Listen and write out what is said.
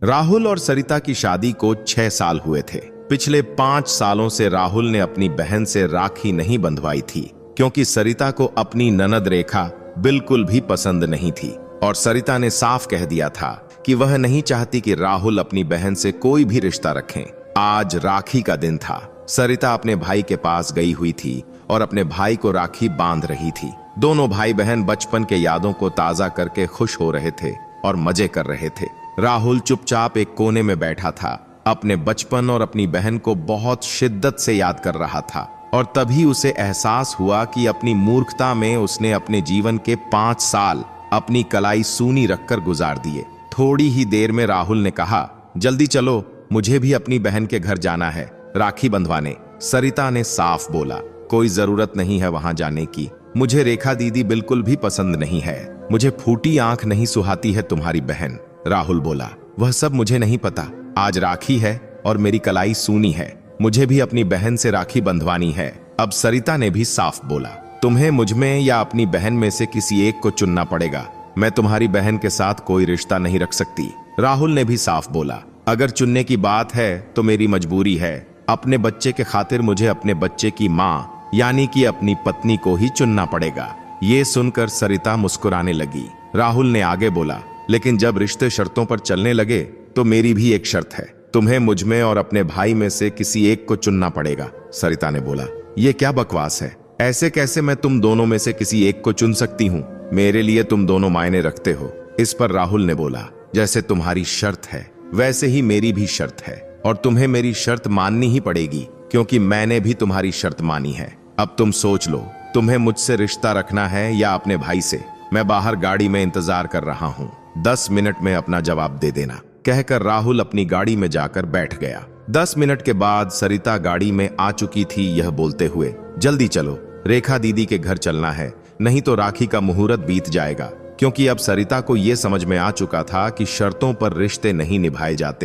राहुल और सरिता की शादी को 6 साल हुए थे। पिछले 5 सालों से राहुल ने अपनी बहन से राखी नहीं बंधवाई थी, क्योंकि सरिता को अपनी ननद रेखा बिल्कुल भी पसंद नहीं थी और सरिता ने साफ कह दिया था कि वह नहीं चाहती कि राहुल अपनी बहन से कोई भी रिश्ता रखें। आज राखी का दिन था। सरिता अपने भाई के पास गई हुई थी और अपने भाई को राखी बांध रही थी। दोनों भाई बहन बचपन के यादों को ताजा करके खुश हो रहे थे और मजे कर रहे थे। राहुल चुपचाप एक कोने में बैठा था, अपने बचपन और अपनी बहन को बहुत शिद्दत से याद कर रहा था और तभी उसे एहसास हुआ कि अपनी मूर्खता में उसने अपने जीवन के 5 साल अपनी कलाई सूनी रखकर गुजार दिए। थोड़ी ही देर में राहुल ने कहा, जल्दी चलो, मुझे भी अपनी बहन के घर जाना है राखी बंधवाने। सरिता ने साफ बोला, कोई जरूरत नहीं है वहां जाने की। मुझे रेखा दीदी बिल्कुल भी पसंद नहीं है। मुझे फूटी आंख नहीं सुहाती है तुम्हारी बहन। राहुल बोला, वह सब मुझे नहीं पता। आज राखी है और मेरी कलाई सूनी है। मुझे भी अपनी बहन से राखी बंधवानी है। अब सरिता ने भी साफ बोला, तुम्हें मुझ में या अपनी बहन में से किसी एक को चुनना पड़ेगा। मैं तुम्हारी बहन के साथ कोई रिश्ता नहीं रख सकती। राहुल ने भी साफ बोला, अगर चुनने की बात है तो मेरी मजबूरी है। अपने बच्चे के खातिर मुझे अपने बच्चे की माँ यानी कि अपनी पत्नी को ही चुनना पड़ेगा। ये सुनकर सरिता मुस्कुराने लगी। राहुल ने आगे बोला, लेकिन जब रिश्ते शर्तों पर चलने लगे तो मेरी भी एक शर्त है। तुम्हें मुझ में और अपने भाई में से किसी एक को चुनना पड़ेगा। सरिता ने बोला, ये क्या बकवास है? ऐसे कैसे मैं तुम दोनों में से किसी एक को चुन सकती हूँ? मेरे लिए तुम दोनों मायने रखते हो। इस पर राहुल ने बोला, जैसे तुम्हारी शर्त है वैसे ही मेरी भी शर्त है और तुम्हें मेरी शर्त माननी ही पड़ेगी, क्योंकि मैंने भी तुम्हारी शर्त मानी है। अब तुम सोच लो, तुम्हें मुझसे रिश्ता रखना है या अपने भाई से? मैं बाहर गाड़ी में इंतजार कर रहा हूँ। 10 मिनट में अपना जवाब दे देना, कहकर राहुल अपनी गाड़ी में जाकर बैठ गया। 10 मिनट के बाद सरिता गाड़ी में आ चुकी थी, यह बोलते हुए, जल्दी चलो, रेखा दीदी के घर चलना है, नहीं तो राखी का मुहूर्त बीत जाएगा। क्योंकि अब सरिता को यह समझ में आ चुका था कि शर्तों पर रिश्ते नहीं निभाए जाते।